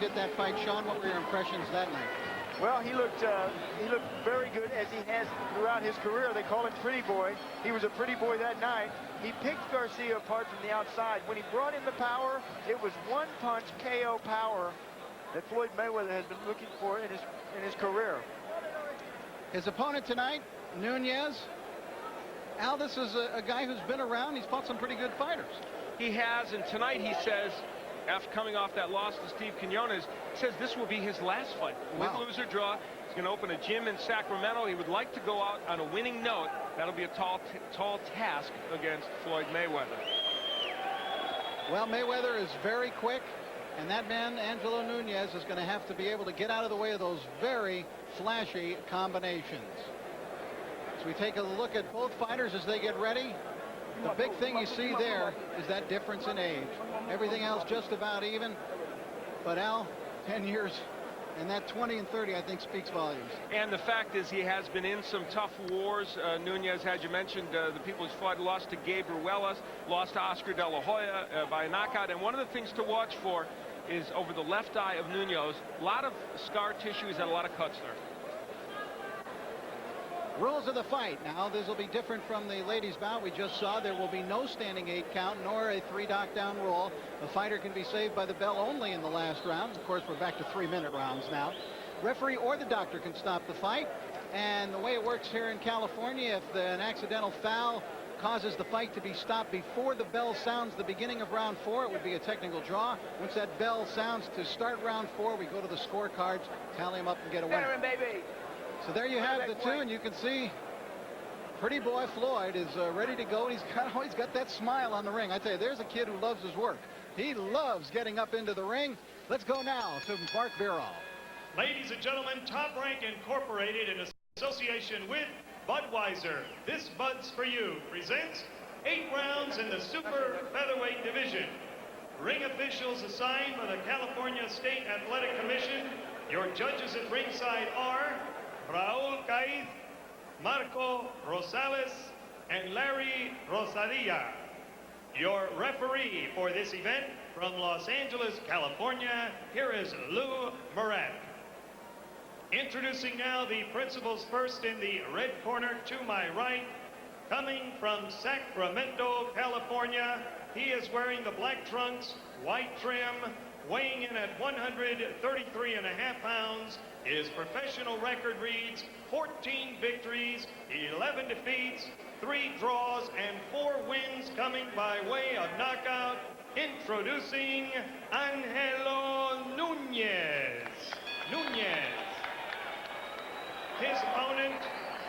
did that fight. Sean, what were your impressions that night? Well, he looked very good, as he has throughout his career. They call him Pretty Boy. He was a pretty boy that night. He picked Garcia apart from the outside. When he brought in the power, it was one-punch KO power that Floyd Mayweather has been looking for in his career. His opponent tonight, Nunez. Al, this is a guy who's been around. He's fought some pretty good fighters. He has, and tonight he says, after coming off that loss to Steve Quinones, says this will be his last fight. Win, lose, or draw. He's going to open a gym in Sacramento. He would like to go out on a winning note. That'll be a tall task against Floyd Mayweather. Well, Mayweather is very quick, and that man, Angelo Nunez, is going to have to be able to get out of the way of those very flashy combinations. As we take a look at both fighters as they get ready, the big thing you see there is that difference in age. Everything else just about even. But Al, 10 years, and that 20 and 30, I think, speaks volumes. And the fact is, he has been in some tough wars. Nunez, as you mentioned, the people he's fought, lost to Gabe Ruelas, lost to Oscar De La Hoya by a knockout. And one of the things to watch for is over the left eye of Nunez. A lot of scar tissue. He's had a lot of cuts there. Rules of the fight. Now, this will be different from the ladies' bout we just saw. There will be no standing 8 count, nor a 3 knockdown rule. The fighter can be saved by the bell only in the last round. Of course, we're back to 3-minute rounds now. Referee or the doctor can stop the fight. And the way it works here in California, if an accidental foul causes the fight to be stopped before the bell sounds the beginning of round 4, it would be a technical draw. Once that bell sounds to start round 4, we go to the scorecards, tally them up, and get a winner. Baby. So there you have the two, and you can see Pretty Boy Floyd is ready to go. He's got that smile on the ring. I tell you, there's a kid who loves his work. He loves getting up into the ring. Let's go now to Mark Birol. Ladies and gentlemen, Top Rank Incorporated, in association with Budweiser, This Bud's for You, presents 8 rounds in the super featherweight division. Ring officials assigned by the California State Athletic Commission. Your judges at ringside are Raul Caiz, Marco Rosales, and Larry Rosaria. Your referee for this event from Los Angeles, California, here is Lou Murat. Introducing now the principals first in the red corner to my right. Coming from Sacramento, California, he is wearing the black trunks, white trim, weighing in at 133.5 pounds. His professional record reads 14 victories, 11 defeats, 3 draws, and 4 wins coming by way of knockout. Introducing Angelo Nunez. His opponent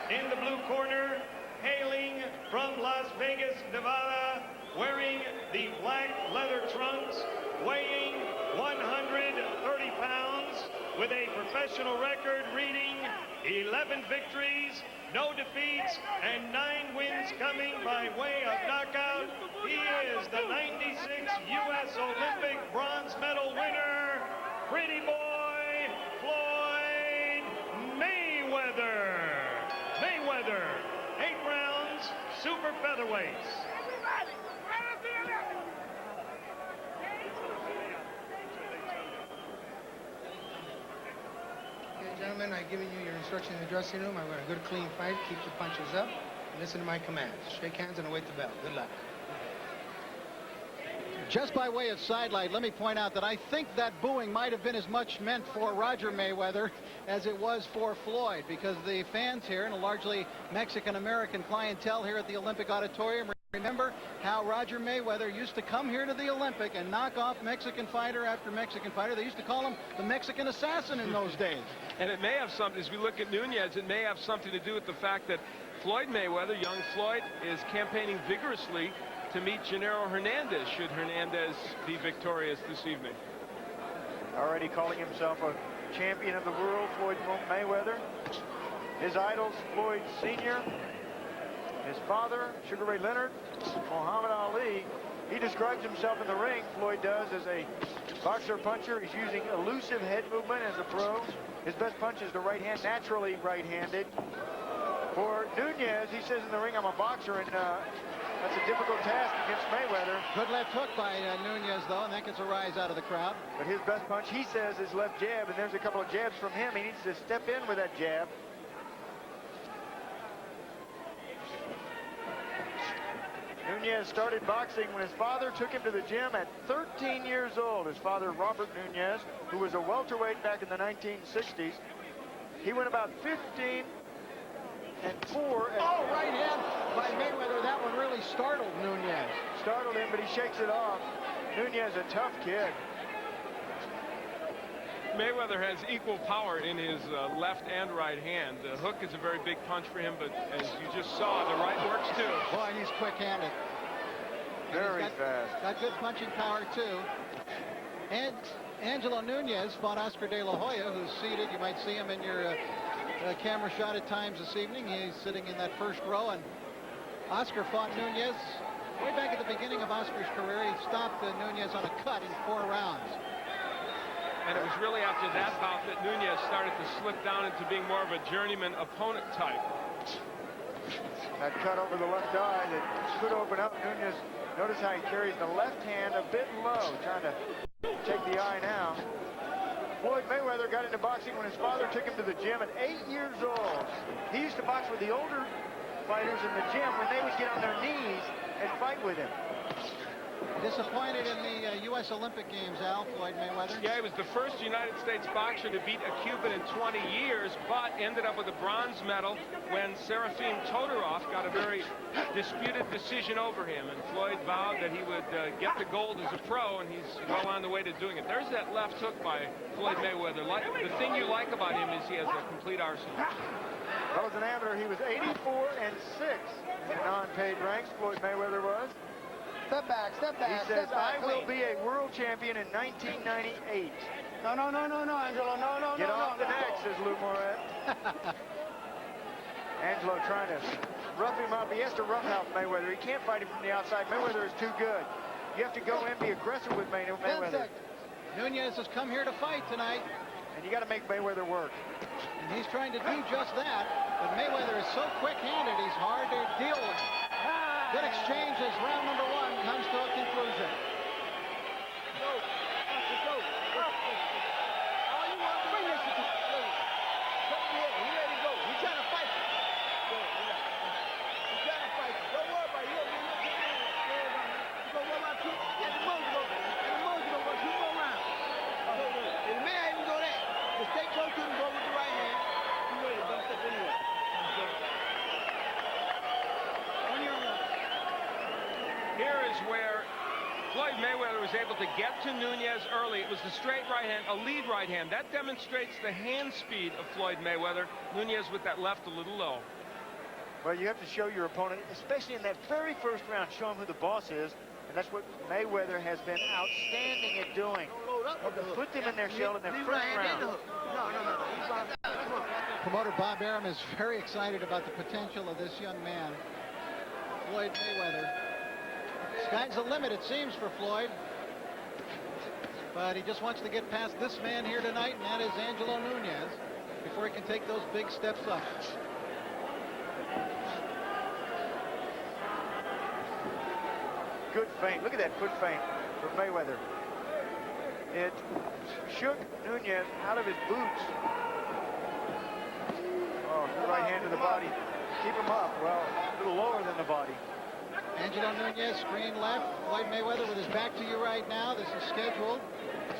in the blue corner, hailing from Las Vegas, Nevada, wearing the black leather trunks, weighing 130 pounds, with a professional record reading 11 victories, no defeats, and 9 wins coming by way of knockout. He is the 96 U.S. Olympic bronze medal winner, Pretty Boy Floyd Mayweather. 8 rounds, super featherweights. Gentlemen, I've given you your instruction in the dressing room. I want a good, clean fight. Keep the punches up. And listen to my commands. Shake hands and await the bell. Good luck. Just by way of sidelight, let me point out that I think that booing might have been as much meant for Roger Mayweather as it was for Floyd, because the fans here, and a largely Mexican-American clientele here at the Olympic Auditorium, remember how Roger Mayweather used to come here to the Olympic and knock off Mexican fighter after Mexican fighter. They used to call him the Mexican assassin in those days. And it may have something, as we look at Nunez, it may have something to do with the fact that Floyd Mayweather, young Floyd, is campaigning vigorously to meet Gennaro Hernandez, should Hernandez be victorious this evening. Already calling himself a champion of the world, Floyd Mayweather. His idols, Floyd Sr., his father, Sugar Ray Leonard, Muhammad Ali. He describes himself in the ring, Floyd does, as a boxer puncher. He's using elusive head movement as a pro. His best punch is the right hand, naturally right-handed. For Nunez, he says in the ring, I'm a boxer, and That's a difficult task against Mayweather. Good left hook by Nunez, though, and that gets a rise out of the crowd. But his best punch, he says, is left jab, and there's a couple of jabs from him. He needs to step in with that jab. Nunez started boxing when his father took him to the gym at 13 years old. His father, Robert Nunez, who was a welterweight back in the 1960s. He went about 15 and 4. Oh, right hand by Mayweather. That one really startled Nunez. Startled him, but he shakes it off. Nunez, a tough kid. Mayweather has equal power in his left and right hand. The hook is a very big punch for him, but as you just saw, the right works too. Boy, he's quick-handed. Very fast. Got good punching power, too. And Angelo Nunez fought Oscar De La Hoya, who's seated. You might see him in your camera shot at times this evening. He's sitting in that first row, and Oscar fought Nunez way back at the beginning of Oscar's career. He stopped Nunez on a cut in 4 rounds. And it was really after that bout that Nunez started to slip down into being more of a journeyman opponent type. That cut over the left eye that could open up. Nunez, notice how he carries the left hand a bit low, trying to take the eye now. Floyd Mayweather got into boxing when his father took him to the gym at 8 years old. He used to box with the older fighters in the gym when they would get on their knees and fight with him. Disappointed in the U.S. Olympic Games, Al, Floyd Mayweather. Yeah, he was the first United States boxer to beat a Cuban in 20 years, but ended up with a bronze medal when Serafim Todorov got a very disputed decision over him. And Floyd vowed that he would get the gold as a pro, and he's well on the way to doing it. There's that left hook by Floyd Mayweather. The thing you like about him is he has a complete arsenal. Well, as an amateur, he was 84 and 6 in the non-paid ranks. Floyd Mayweather was. Step back, step back, He says, step back. I will be a world champion in 1998. No, Angelo, no. Get off the neck, says Lou Moret. Angelo trying to rough him up. He has to roughhouse Mayweather. He can't fight him from the outside. Mayweather is too good. You have to go in, be aggressive with Mayweather. Nunez has come here to fight tonight. And you got to make Mayweather work. And he's trying to do just that. But Mayweather is so quick-handed, he's hard to deal with. Good exchange as round number 1 comes to a conclusion. Here is where Floyd Mayweather was able to get to Nunez early. It was the straight right hand, a lead right hand. That demonstrates the hand speed of Floyd Mayweather. Nunez with that left a little low. Well, you have to show your opponent, especially in that very first round, show him who the boss is. And that's what Mayweather has been outstanding at doing. Put them in their shell in their first round. Promoter Bob Arum is very excited about the potential of this young man, Floyd Mayweather. Sky's the limit, it seems, for Floyd. But he just wants to get past this man here tonight, and that is Angelo Nunez, before he can take those big steps up. Good feint. Look at that foot feint for Mayweather. It shook Nunez out of his boots. Oh, good right hand to the body. Keep him up. Well, a little lower than the body. Angelo Nunez, screen left. Floyd Mayweather with his back to you right now. This is scheduled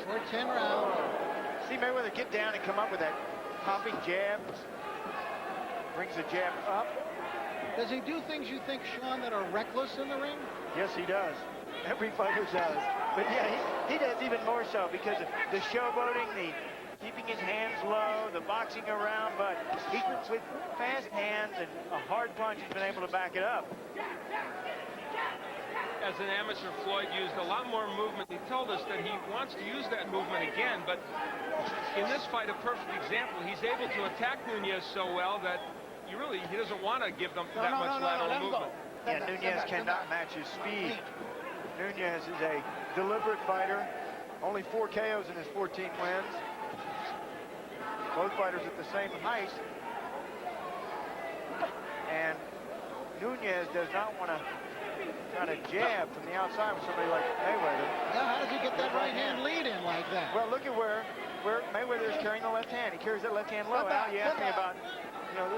for 10 rounds. See Mayweather get down and come up with that popping jab. Brings the jab up. Does he do things you think, Sean, that are reckless in the ring? Yes, he does. Every fighter does. But yeah, he does even more so because of the showboating, the keeping his hands low, the boxing around, but he, with fast hands and a hard punch, he's been able to back it up. As an amateur, Floyd used a lot more movement. He told us that he wants to use that movement again, but in this fight, a perfect example. He's able to attack Nunez so well that he doesn't want to give them that much lateral movement. Yeah, Nunez cannot match his speed. Nunez is a deliberate fighter. Only 4 KOs in his 14 wins. Both fighters at the same height. And Nunez does not want to trying to jab from the outside with somebody like Mayweather. Now, how does he get that right hand lead in like that? Well, look at where Mayweather is carrying the left hand. He carries that left hand low. Al, you asked me about, you know,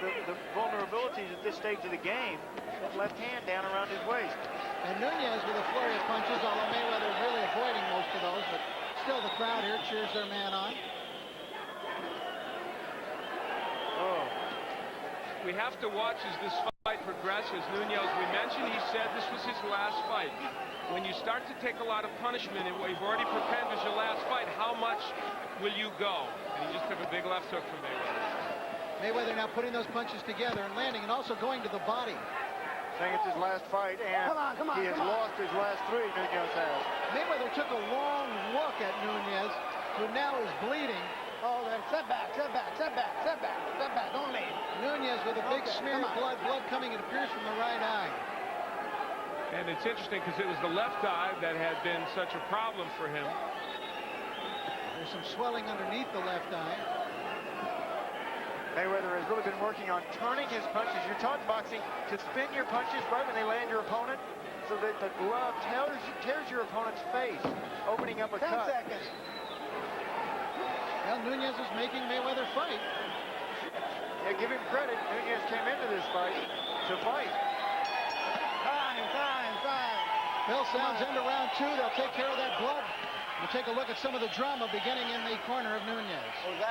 the vulnerabilities at this stage of the game. That left hand down around his waist. And Nunez with a flurry of punches, although Mayweather is really avoiding most of those, but still the crowd here cheers their man on. Oh. We have to watch as this fight progresses. Nunez, we mentioned, he said this was his last fight. When you start to take a lot of punishment and what you've already prepared as your last fight, how much will you go? And he just took a big left hook from Mayweather. Mayweather now putting those punches together and landing, and also going to the body. Saying it's his last fight, and he has lost his last 3, Nunez has. Mayweather took a long look at Nunez, who now is bleeding. Oh, then setback. Don't leave. Nunez with a big smear of blood coming, it appears, from the right eye. And it's interesting because it was the left eye that had been such a problem for him. There's some swelling underneath the left eye. Mayweather has really been working on turning his punches. You're taught in boxing to spin your punches right when they land your opponent so that the glove tears your opponent's face, opening up a 10 cut. seconds. Well, Nunez is making Mayweather fight. Yeah, give him credit. Nunez came into this fight to fight. Time. Bell sounds into round 2. They'll take care of that blood. We'll take a look at some of the drama beginning in the corner of Nunez. Let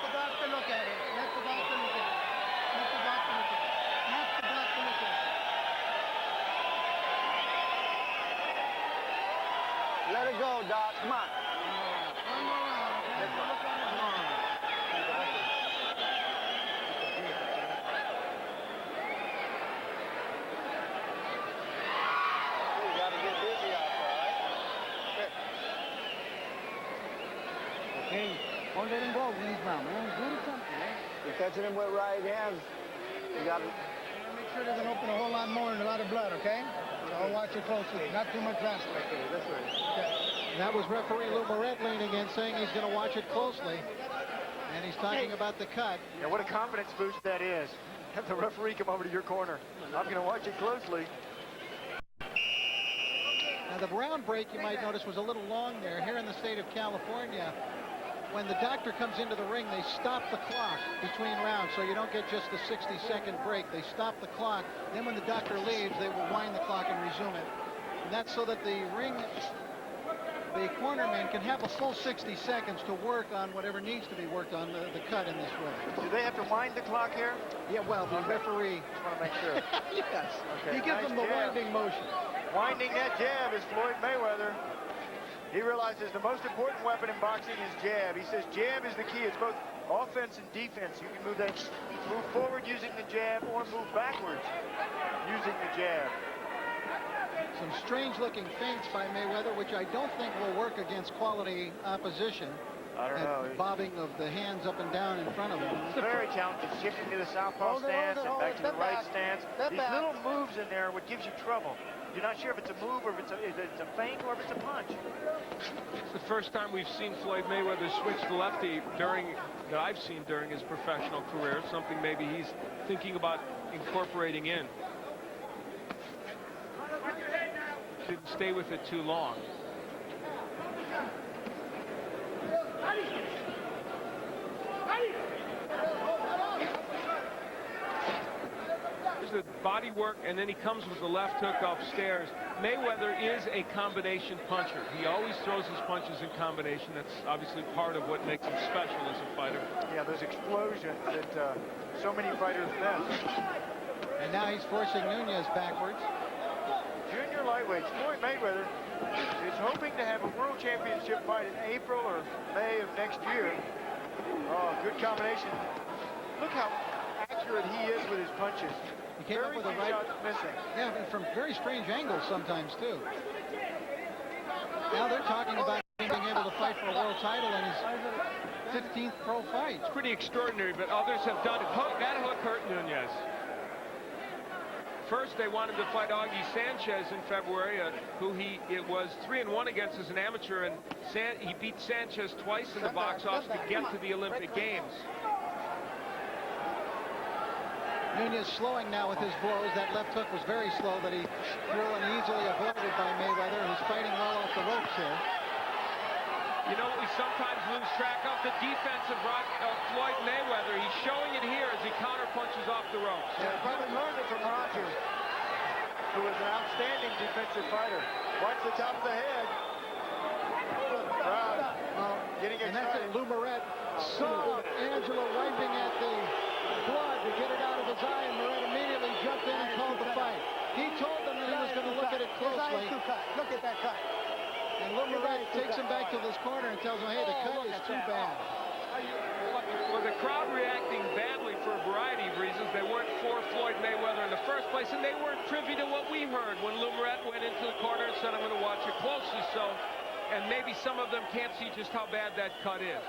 the doctor look at it. Let it go, Doc. Come on. One more round. Let's look at it. You got to get busy out there, right? Okay. Don't let him go, Greenspan, man. Do something, man. You're catching him with right hands. You got to make sure it doesn't open a whole lot more and a lot of blood, okay? So I'll watch it closely. Not too much faster. Okay, this way. Okay. That was referee Lou Moret leaning in, saying he's going to watch it closely. And he's talking about the cut. Yeah, what a confidence boost that is. Have the referee come over to your corner. I'm going to watch it closely. Now, the round break, you might notice, was a little long there. Here in the state of California, when the doctor comes into the ring, they stop the clock between rounds, so you don't get just the 60-second break. They stop the clock. Then when the doctor leaves, they will wind the clock and resume it. And that's so that the cornerman can have a full 60 seconds to work on whatever needs to be worked on, the cut in this way. Do they have to wind the clock here? Yeah, well, the referee... Just want to make sure. Yes. Okay, He gives nice them the jab. winding motion. Winding that jab is Floyd Mayweather. He realizes the most important weapon in boxing is jab. He says jab is the key. It's both offense and defense. You can move forward using the jab or move backwards using the jab. Some strange-looking feints by Mayweather, which I don't think will work against quality opposition. I don't know. Bobbing of the hands up and down in front of him. He's very talented, shifting to the southpaw stance and back to the right stance. These little moves in there, what gives you trouble. You're not sure if it's a move or if it's a feint or if it's a punch. It's the first time we've seen Floyd Mayweather switch to lefty that I've seen during his professional career. Something maybe he's thinking about incorporating in. Didn't stay with it too long. There's the body work, and then he comes with the left hook upstairs. Mayweather is a combination puncher. He always throws his punches in combination. That's obviously part of what makes him special as a fighter. Yeah, those explosions that so many fighters miss. And now he's forcing Nunez backwards. Junior lightweight Floyd Mayweather is hoping to have a world championship fight in April or May of next year. Oh, good combination. Look how accurate he is with his punches. He came up with a right shots missing. Yeah, and from very strange angles sometimes too. Now they're talking about being able to fight for a world title in his 15th pro fight. It's pretty extraordinary, but others have done it. That hook hurt Nunez. First, they wanted to fight Augie Sanchez in February, who it was 3-1 against as an amateur, and he beat Sanchez twice in the box office to get to the Olympic Games. Nunez slowing now with his blows. That left hook was very slow that he threw and easily avoided by Mayweather, who's fighting well off the ropes here. You know what we sometimes lose track of? The defense of Floyd Mayweather. He's showing it here as he counterpunches off the ropes. Yeah, he probably learned it from Rogers, who was an outstanding defensive fighter. Watch the top of the head. Crowd getting And that's excited. it. Lou Moret saw Angelo wiping at the blood to get it out of his eye, and Moret immediately jumped in and called the fight. He told them that he was going to look at it closely. Look at that cut. And Lou Moret takes him back to this corner and tells him, hey, the cut is too bad. Well, the crowd reacting badly for a variety of reasons. They weren't for Floyd Mayweather in the first place, and they weren't privy to what we heard when Lou Moret went into the corner and said, I'm going to watch it closely. So, and maybe some of them can't see just how bad that cut is.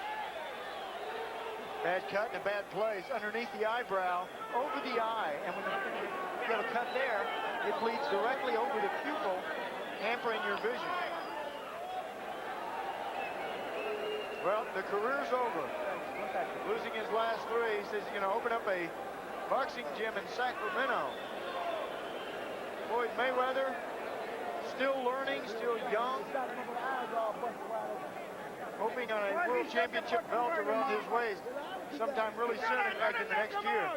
Bad cut in a bad place, underneath the eyebrow, over the eye. And when you have a cut there, it bleeds directly over the pupil, hampering your vision. Well, the career's over. Losing his last three, he says he's going to open up a boxing gym in Sacramento. Floyd Mayweather, still learning, still young, hoping on a world championship belt around his waist sometime really soon, in fact, in the next year.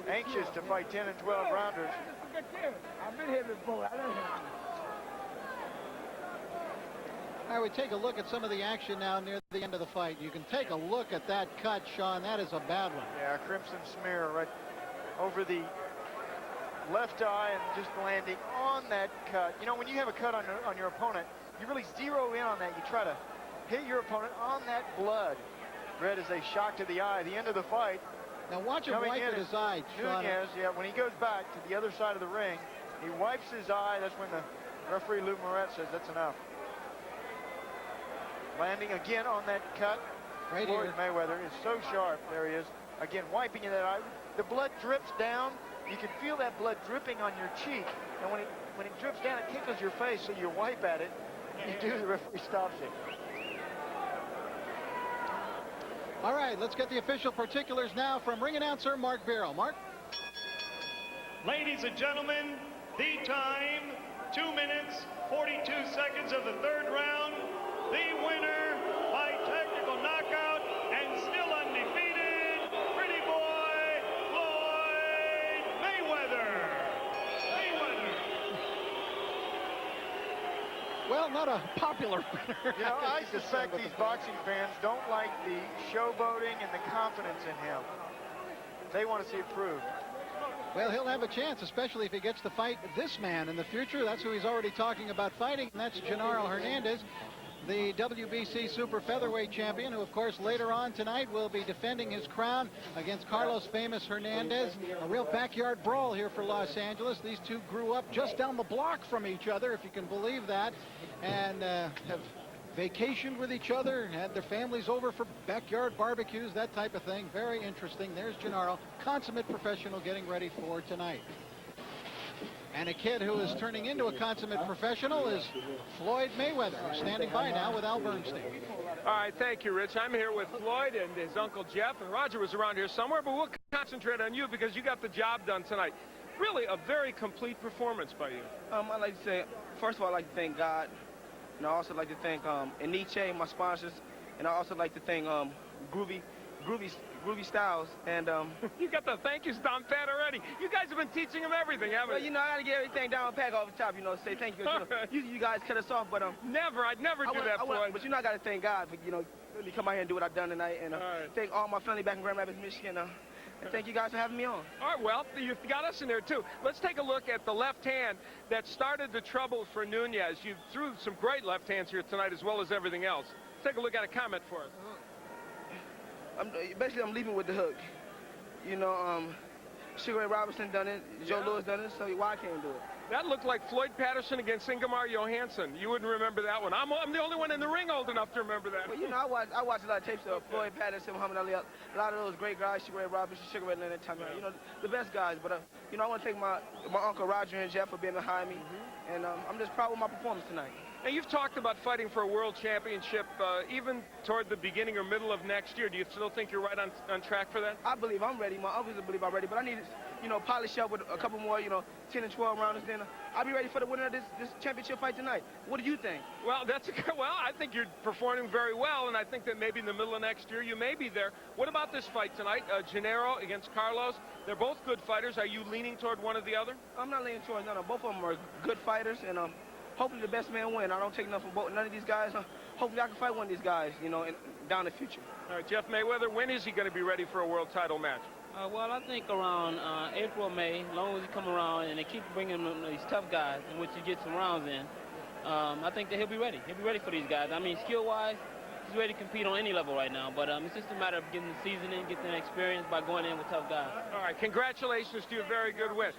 Anxious to fight 10 and 12 rounders. I've been here before. All right, we take a look at some of the action now near the end of the fight. You can take a look at that cut, Sean. That is a bad one. Yeah, crimson smear right over the left eye and just landing on that cut. You know, when you have a cut on your opponent, you really zero in on that. You try to hit your opponent on that blood. Red is a shock to the eye. The end of the fight. Now watch him wipe at his eye, Sean. Nunez, yeah, when he goes back to the other side of the ring, he wipes his eye. That's when the referee, Lou Moret, says that's enough. Landing again on that cut. Right Floyd here. Mayweather is so sharp. There he is. Again, wiping in that eye. The blood drips down. You can feel that blood dripping on your cheek. And when it drips down, it tickles your face, so you wipe at it. You do, the referee stops it. All right, let's get the official particulars now from ring announcer Mark Barrow. Mark? Ladies and gentlemen, the time, 2 minutes, 42 seconds of the third round. The winner by technical knockout and still undefeated, pretty boy, Floyd Mayweather. Well, not a popular winner. You know, I suspect these boxing fans don't like the showboating and the confidence in him. They want to see it proved. Well, he'll have a chance, especially if he gets to fight this man in the future. That's who he's already talking about fighting, and that's Genaro Hernandez, the WBC super featherweight champion, who, of course, later on tonight will be defending his crown against Carlos Famous Hernandez. A real backyard brawl here for Los Angeles. These two grew up just down the block from each other, if you can believe that, and have vacationed with each other, had their families over for backyard barbecues, that type of thing. Very interesting. There's Genaro, consummate professional, getting ready for tonight. And a kid who is turning into a consummate professional is Floyd Mayweather, who's standing by now with Al Bernstein. All right, thank you, Rich. I'm here with Floyd and his uncle Jeff, and Roger was around here somewhere, but we'll concentrate on you because you got the job done tonight. Really a very complete performance by you. I'd like to say, first of all, I'd like to thank God, and I also like to thank Aniche, my sponsors, and I also like to thank Groovy Styles, and You got the thank yous down pat already. You guys have been teaching him everything, haven't well, you? you know, I gotta get everything down pack off the top, you know, say thank you. You know, usually you guys cut us off, but Never, I'd never do that, Floyd. but you know, I gotta thank God for, you know, really come out here and do what I've done tonight, and All right. thank all my family back in Grand Rapids, Michigan, and thank you guys for having me on. All right, well, you've got us in there, too. Let's take a look at the left hand that started the trouble for Nunez. You threw some great left hands here tonight, as well as everything else. Take a look at a comment for us. I'm leaving with the hook. You know, Sugar Ray Robinson done it, Joe Louis done it, so why I can't do it? That looked like Floyd Patterson against Ingemar Johansson. You wouldn't remember that one. I'm the only one in the ring old enough to remember that. Well, you know, I watch a lot of tapes of Floyd Patterson, Muhammad Ali, a lot of those great guys, Sugar Ray Robinson, Sugar Ray Leonard, you know, the best guys. But, you know, I want to thank my uncle Roger and Jeff for being behind me. And I'm just proud of my performance tonight. And you've talked about fighting for a world championship even toward the beginning or middle of next year. Do you still think you're right on track for that? I believe I'm ready. My uncles believe I'm ready. But I need to, you know, polish up with a couple more, you know, 10 and 12 rounds. Then I'll be ready for the winner of this championship fight tonight. What do you think? Well, I think you're performing very well, and I think that maybe in the middle of next year you may be there. What about this fight tonight? Gennaro against Carlos. They're both good fighters. Are you leaning toward one or the other? I'm not leaning towards none of them. Both of them are good fighters, and hopefully the best man win. I don't take nothing from none of these guys. Hopefully I can fight one of these guys, you know, down the future. All right, Jeff Mayweather, when is he going to be ready for a world title match? Well, I think around April or May, as long as he come around and they keep bringing him these tough guys in which he gets some rounds in, I think that he'll be ready. He'll be ready for these guys. I mean, skill-wise, he's ready to compete on any level right now. But it's just a matter of getting the seasoning, getting the experience by going in with tough guys. All right, congratulations to you. Very good win.